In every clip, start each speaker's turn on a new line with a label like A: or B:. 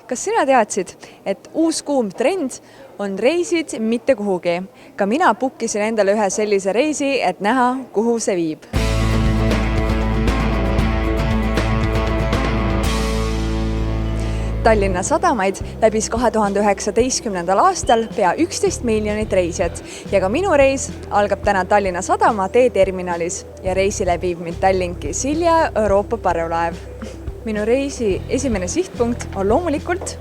A: Kas sina teadsid, et uus kuum trend on reisid mitte kuhugi? Ka mina bukkisin endale ühe sellise reisi, et näha, kuhu see viib. Tallinna sadamaid läbis 2019. aastal pea 11 miljonit reisijat ja ka minu reis algab täna Tallinna Sadama teeterminalis ja reisi läbib mind Tallinki Silja Euroopa parvlaev. Minu reisi esimene sihtpunkt on loomulikult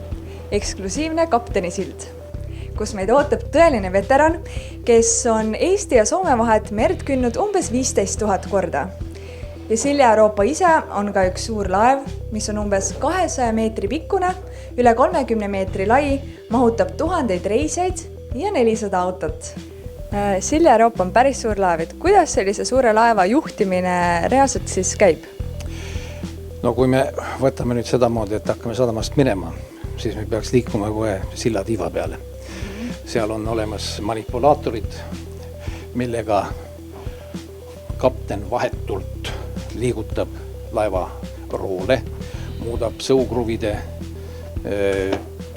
A: eksklusiivne kaptenisild, kus meid ootab tõeline veteran, kes on Eesti ja Soome vahet merd künnud umbes 15 000 korda. Ja Silja Euroopa ise on ka üks suur laev, mis on umbes 200 meetri pikkune, üle 30 meetri lai, mahutab 1000 reisijaid ja 400 autot. Silja Euroopa on päris suur laev, et kuidas sellise suure laeva juhtimine reaalselt siis käib?
B: No kui me võtame nüüd seda moodi, et hakkame sadamast minema, siis me peaks liikuma kohe sillatiiva peale. Seal on olemas manipulaatorid, millega kapten vahetult liigutab laeva roole, muudab sõukruvide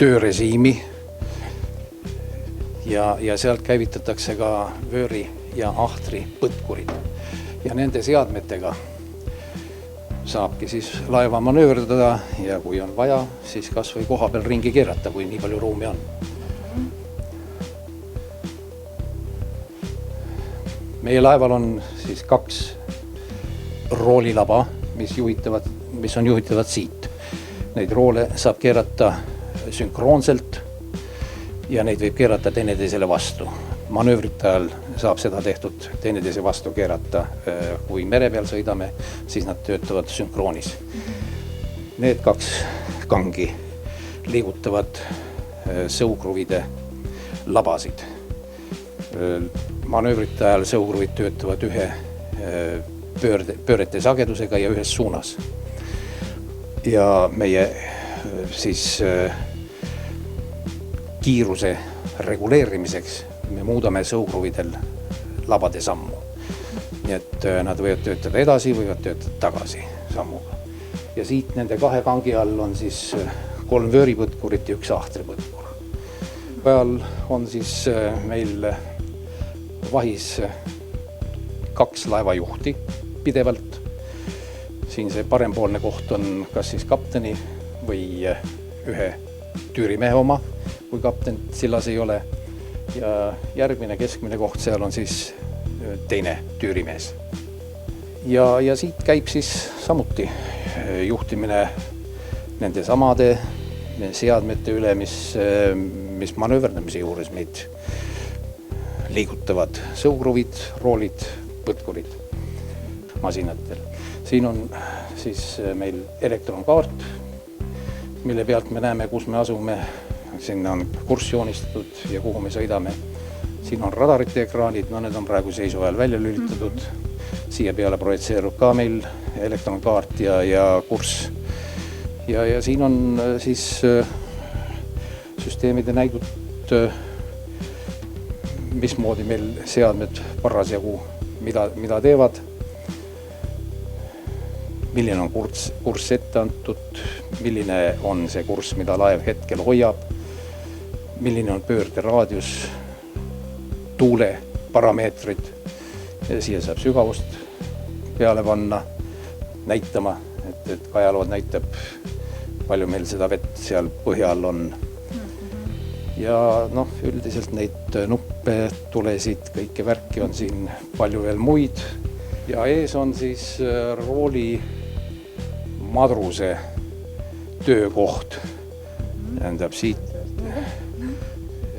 B: töörežiimi ja sealt käivitatakse ka vööri ja ahtri põtkurid. Ja nende seadmetega saabki siis laeva manööverdada ja kui on vaja, siis kas või koha peal ringi keerata, kui nii palju ruumi on. Meie laeval on siis 2 roolilaba, mis on juhitavad siit. Neid roole saab keerata sünkroonselt ja neid võib keerata teineteisele vastu. Manöövrite ajal saab seda tehtud teineteise vastu keerata. Kui mere peal sõidame, siis nad töötavad sünkroonis. Need 2 kangi liigutavad sõukruvide labasid. Manöövrite ajal sõukruvid töötavad ühe pöörete sagedusega ja ühes suunas. Ja meie siis kiiruse reguleerimiseks me muudame sõukruvidel labade sammu. Nii et nad võivad töötada edasi, võivad töötada tagasi sammuga. Ja siit nende 2 kangi all on siis 3 vööripõtkurit ja 1 ahtripõtkur. Peal on siis meil vahis 2 laevajuhti pidevalt. Siin see parempoolne koht on kas siis kapteni või ühe tüürimehe oma, kui kapten sillas ei ole. Ja järgmine keskmine koht seal on siis teine tüürimees. Ja siit käib siis samuti juhtimine nende samade seadmete üle, mis manööverdamise juures meid liigutavad sõukruvid, roolid, põtkurid masinatel. Siin on siis meil elektronkaart, mille pealt me näeme, kus me asume. Sinna on kurss joonistatud ja kuhu me sõidame. Siin on radarite ekraanid, need on praegu seisu ajal välja lülitatud. Siia peale projitseerub ka meil elektronkaart ja kurss. Ja siin on siis süsteemide näidud, mismoodi meil seadmed parasjagu mida teevad, milline on kurss ette antud, milline on see kurss, mida laev hetkel hoiab, milline on pöörde raadius, tuule parameetrid, siia saab sügavust peale panna, näitama, et kajalood näitab, palju meil seda vett seal põhja all on. Ja üldiselt neid nuppe, tulesid, kõike värki on siin palju veel muid. Ja ees on siis rooli madruse töökoht. Tähendab, siit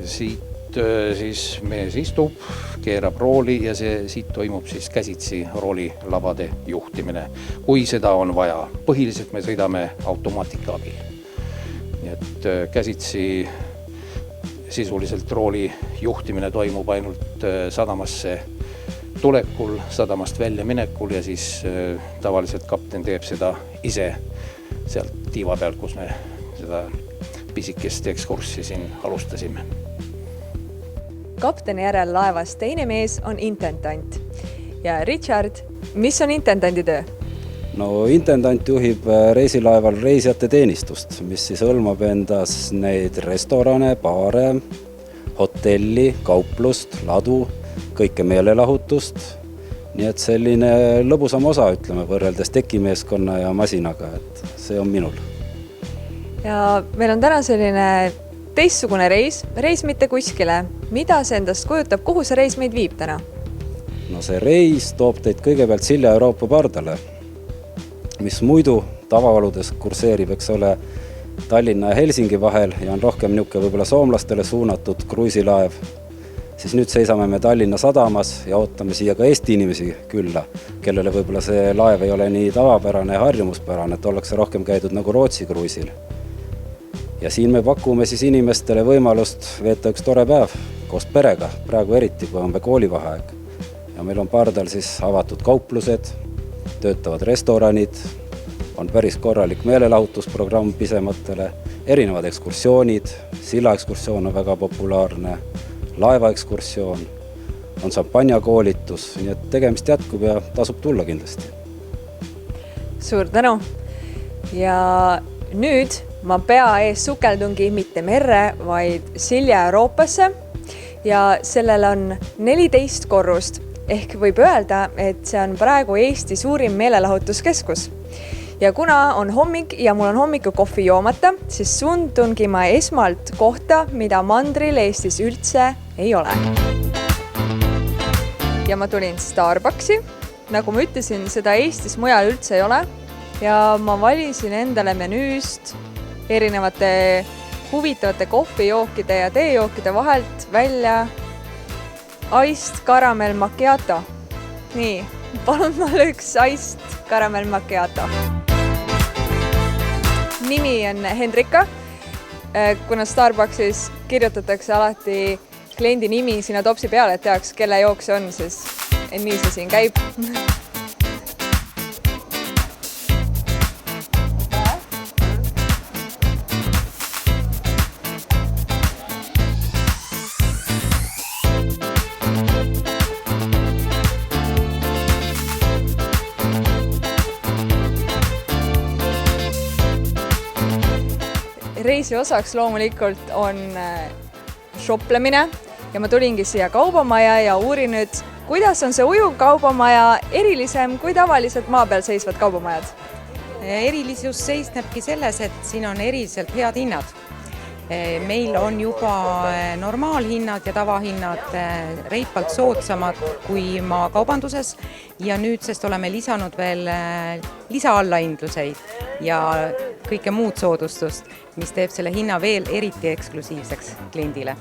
B: siis mees istub, keerab rooli ja siit toimub siis käsitsi rooli labade juhtimine, kui seda on vaja. Põhiliselt me sõidame automaatika abil. Nii et käsitsi sisuliselt rooli juhtimine toimub ainult sadamasse tulekul, sadamast välja minekul ja siis tavaliselt kapten teeb seda ise sealt tiiva pealt, kus me seda pisikest ekskurssi siin alustasime.
A: Kapteni järel laevas teine mees on intendant. Ja Richard, mis on intendandi töö?
C: No intendant juhib reisilaeval reisijate teenistust, mis siis hõlmab endas neid restorane, baare, hotelli, kauplust, ladu, kõike meelelahutust. Nii et selline lõbusam osa, ütleme, võrreldes tekimeeskonna ja masinaga, et see on minul.
A: Ja meil on täna selline teistsugune reis mitte kuskile. Mida see endast kujutab, kuhu see reis meid viib täna?
C: No see reis toob teid kõigepealt Silja Euroopa pardale, mis muidu tavaoludes kurseerib, eks ole, Tallinna ja Helsingi vahel ja on rohkem niuke võib-olla soomlastele suunatud kruiisilaev. Siis nüüd seisame me Tallinna sadamas ja ootame siia ka Eesti inimesi külla, kellele võib-olla see laev ei ole nii tavapärane ja harjumuspärane, et ollakse rohkem käidud nagu Rootsi kruiisil. Ja siin me pakume siis inimestele võimalust veeta üks tore päev koos perega, praegu eriti, kui on koolivaheaeg. Ja meil on pardal siis avatud kauplused, töötavad restoranid, on päris korralik meelelahutusprogramm pisematele, erinevad ekskursioonid, sillaekskursioon on väga populaarne, laevaekskursioon, on šampanjakoolitus, nii et tegemist jätkub ja tasub tulla kindlasti.
A: Suur tänu! Ja nüüd ma pea ees sukeldungi mitte merre, vaid Silja Euroopasse ja sellel on 14 korrust. Ehk võib öelda, et see on praegu Eesti suurim meelelahutuskeskus. Ja kuna on hommik ja mul on hommiku kohvi joomata, siis suundungi ma esmalt kohta, mida mandril Eestis üldse ei ole. Ja ma tulin Starbucksi. Nagu ma ütlesin, seda Eestis mujal üldse ei ole. Ja ma valisin endale menüüst erinevate huvitavate kohvijookide ja teejookide vahelt välja Iced Caramel Macchiato. Nii, palun mulle üks Iced Caramel Macchiato. Nimi on Hendrika. Kuna Starbucksis kirjutatakse alati kliendi nimi sinna topsi peale, et teaks, kelle jook see on, siis nii see siin käib. Reisi osaks loomulikult on shoplemine ja ma tulingi siia kaubamaja ja uurin nüüd, kuidas on see ujuv kaubamaja erilisem kui tavaliselt maa peal seisvad kaubamajad?
D: Erilisus seisnebki selles, et siin on eriliselt head hinnad. Meil on juba normaalhinnad ja tavahinnad reipalt soodsamad kui maakaubanduses ja nüüdsest oleme lisanud veel lisaallahindluseid ja kõike muud soodustust, mis teeb selle hinna veel eriti eksklusiivseks kliendile.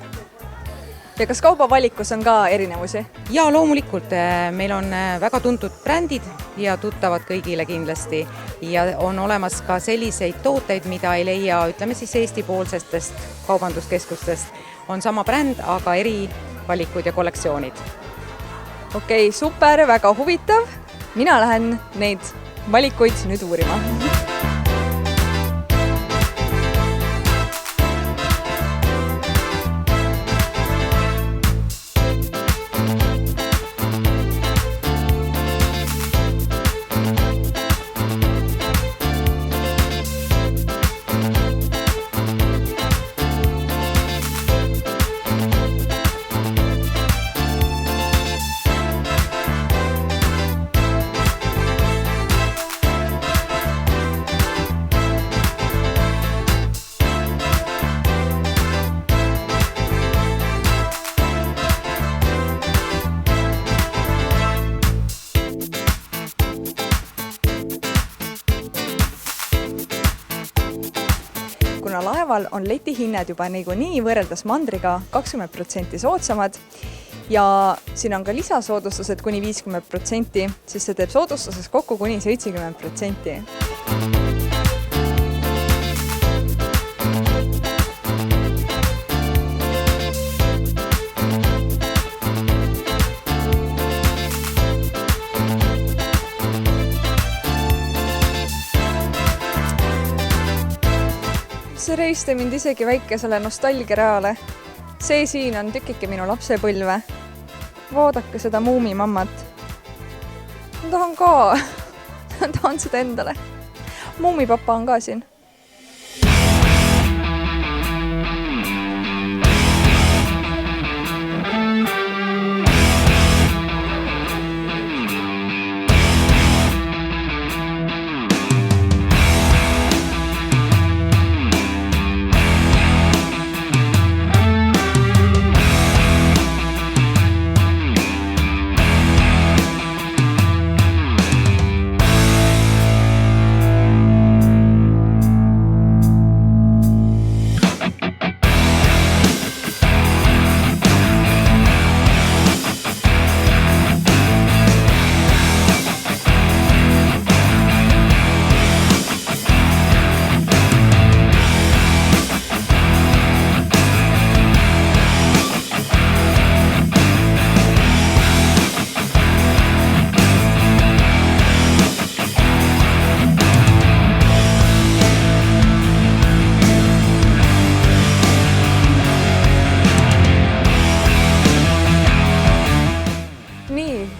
A: Ja kas kaubavalikus on ka erinevusi?
D: Ja loomulikult, meil on väga tuntud brändid ja tuttavad kõigile kindlasti ja on olemas ka selliseid tooteid, mida ei leia, ütleme siis Eesti poolsestest kaubanduskeskustest. On sama bränd, aga eri valikud ja kollektsioonid.
A: Okei, super, väga huvitav. Mina lähen neid valikuid nüüd uurima. Kuna laeval on letihinnad juba niikuinii võrreldes mandriga 20% soodsamad ja siin on ka lisasoodustused kuni 50%, siis see teeb soodustuseks kokku kuni 70%. See reis tõi mind isegi väikesele nostalgiareale. See siin on tükike minu lapsepõlve. Vaadake seda muumimammat. Ma tahan ka. tahan seda endale. Mummipapa on ka siin.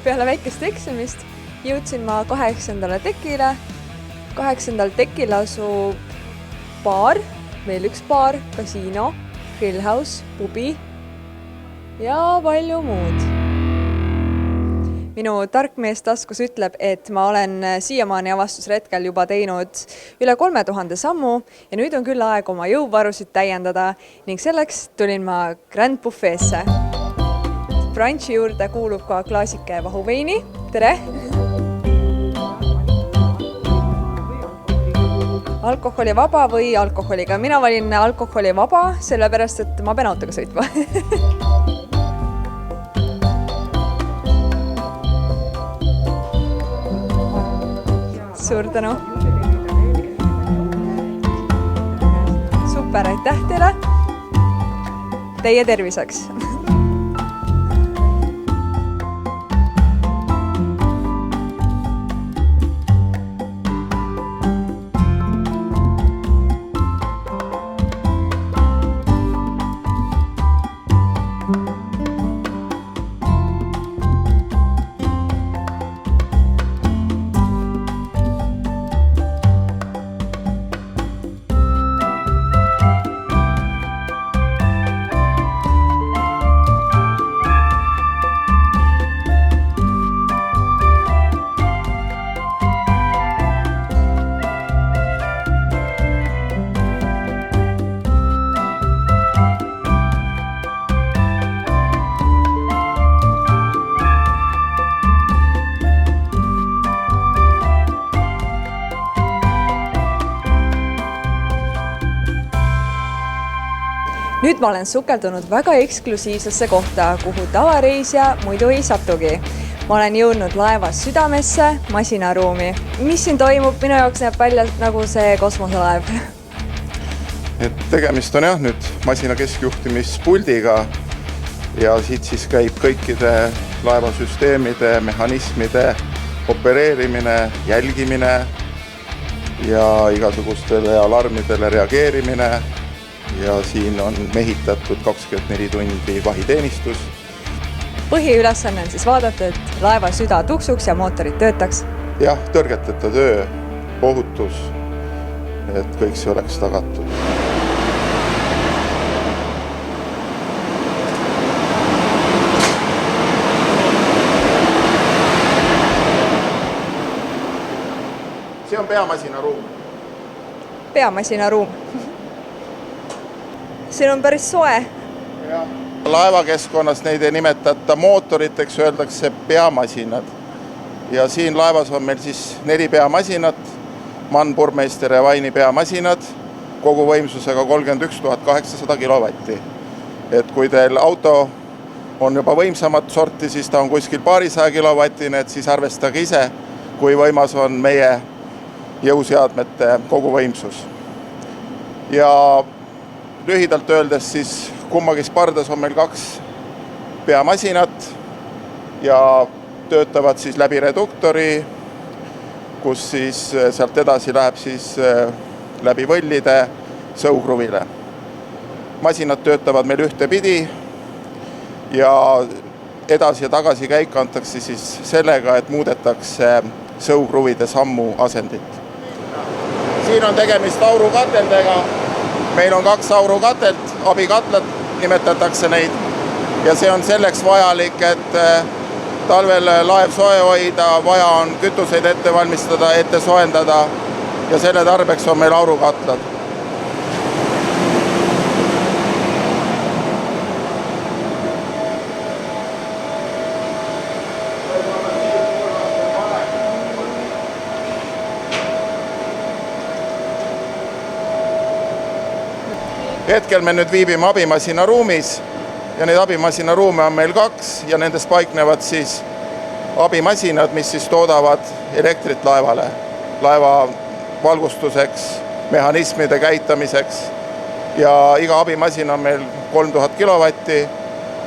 A: Peale väikest eksamist jõudsin ma 8. tekile. 8. tekil asub baar, veel üks baar, kasiino, grillhouse, pubi ja palju muud. Minu tark mees taskus ütleb, et ma olen siiamaani avastusretkel juba teinud üle 3000 sammu ja nüüd on küll aeg oma jõuvarusid täiendada ning selleks tulin ma Grand Buffeesse. Brunchi juurde kuulub ka klaasike vahuveini. Tere! Alkoholivaba või alkoholiga. Mina valin alkoholivaba, sellepärast, et ma pean autoga sõitma. Suur tänu! Super, aitäh teile! Teie terviseks! Nüüd ma olen sukeldunud väga eksklusiivsesse kohta, kuhu tavareisija muidu ei satugi. Ma olen jõudnud laevas südamesse, masinaruumi. Mis siin toimub? Minu jaoks näeb välja nagu see kosmoselaev.
E: Tegemist on nüüd masina keskjuhtimispuldiga ja siit siis käib kõikide laevasüsteemide, mehhanismide opereerimine, jälgimine ja igasugustele alarmidele reageerimine. Ja siin on mehitatud 24 tundi vahiteenistus.
A: Põhiülesanne on siis vaadata, et laeva süda tuksuks ja mootorid töötaks.
E: Jah, tõrgeteta töö, ohutus, et kõik see oleks tagatud. See on peamasinaruum.
A: Peamasinaruum. Siin on päris soe.
E: Laevakeskkonnas neid ei nimetata mootoriteks, öeldakse peamasinad. Ja siin laevas on meil siis 4 peamasinat, MAN, Burmeister ja Vaini peamasinad, kogu võimsusega 31 800 kilovatti. Et kui teil auto on juba võimsamat sorti, siis ta on kuskil paarisaja kilovatine, et siis arvestage ise, kui võimas on meie jõuseadmete kogu võimsus. Ja lühidalt öeldes siis kummagis pardas on meil 2 peamasinat ja töötavad siis läbi reduktori, kus siis sealt edasi läheb siis läbi võllide sõukruvile. Masinad töötavad meil ühtepidi ja edasi ja tagasi käik antakse siis sellega, et muudetakse sõugruvide sammu asendit. Siin on tegemist aurukateldega. Meil on 2 aurukatelt, abikatlad nimetatakse neid. Ja see on selleks vajalik, et talvel laev soe hoida, vaja on kütuseid ette valmistada, ette soendada ja selle tarbeks on meil aurukatlad. Hetkel me nüüd viibime abimasina ruumis ja neid abimasina ruume on meil 2 ja nendes paiknevad siis abimasinad, mis siis toodavad elektrit laevale, laeva valgustuseks, mehhanismide käitamiseks ja iga abimasin on meil 3000 kilovatti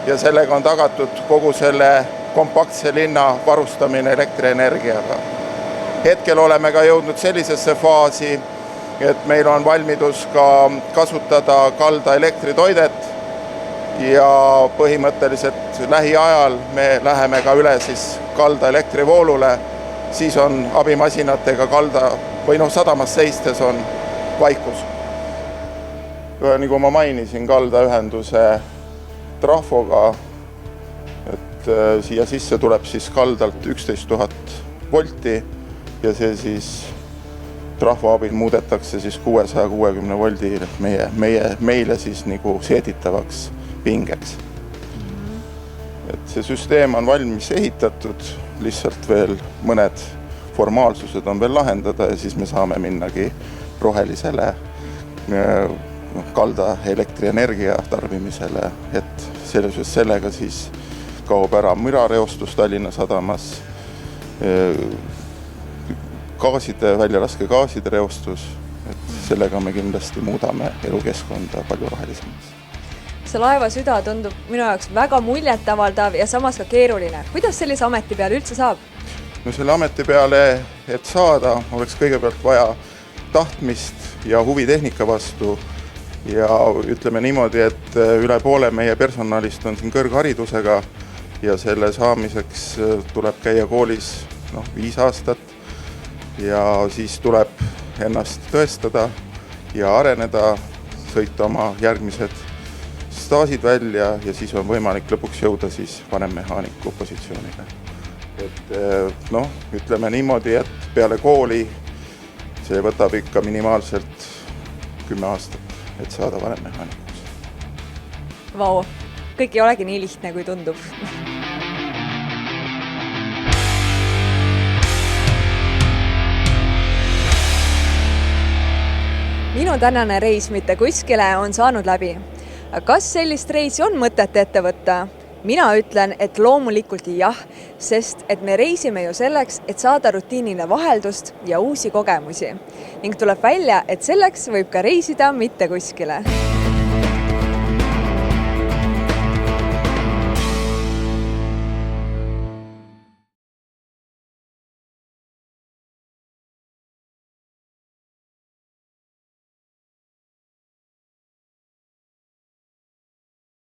E: ja sellega on tagatud kogu selle kompaktse linna varustamine elektrienergiaga. Hetkel oleme ka jõudnud sellisesse faasi, et meil on valmidus ka kasutada kalda elektritoidet ja põhimõtteliselt lähiajal me läheme ka üle siis kalda elektrivoolule, siis on abimasinatega kalda või sadamas seistes on vaikus. Nagu ma mainisin, kaldaühenduse trafoga, et siia sisse tuleb siis kaldalt 11 000 volti ja see siis trahvo abil muudetakse siis 660 voldi meile siis nagu seeditavaks pingeks. Et see süsteem on valmis ehitatud, lihtsalt veel mõned formaalsused on veel lahendada ja siis me saame minnagi rohelisele kalda elektrienergia tarbimisele, et sellega siis kaob ära mürareostus Tallinna sadamas, väljalaske gaaside reostus, et sellega me kindlasti muudame elukeskkonda palju rohelisemaks.
A: See laeva süda tundub minu jaoks väga muljetavaldav ja samas ka keeruline. Kuidas sellise ameti peale üldse saab?
E: No selle ameti peale, et saada, oleks kõigepealt vaja tahtmist ja huvi tehnika vastu ja ütleme niimoodi, et üle poole meie personalist on siin kõrgharidusega ja selle saamiseks tuleb käia koolis 5 aastat. Ja siis tuleb ennast tõestada ja areneda, sõita oma järgmised staažid välja ja siis on võimalik lõpuks jõuda siis vanemmehaaniku positsioonile. Et ütleme niimoodi, et peale kooli see võtab ikka minimaalselt 10 aastat, et saada vanemmehaanikuks.
A: Vau, kõik ei olegi nii lihtne, kui tundub. Minu tänane reis mitte kuskile on saanud läbi. Kas sellist reisi on mõtet ette võtta? Mina ütlen, et loomulikult jah, sest et me reisime ju selleks, et saada rutiinile vaheldust ja uusi kogemusi. Ning tuleb välja, et selleks võib ka reisida mitte kuskile.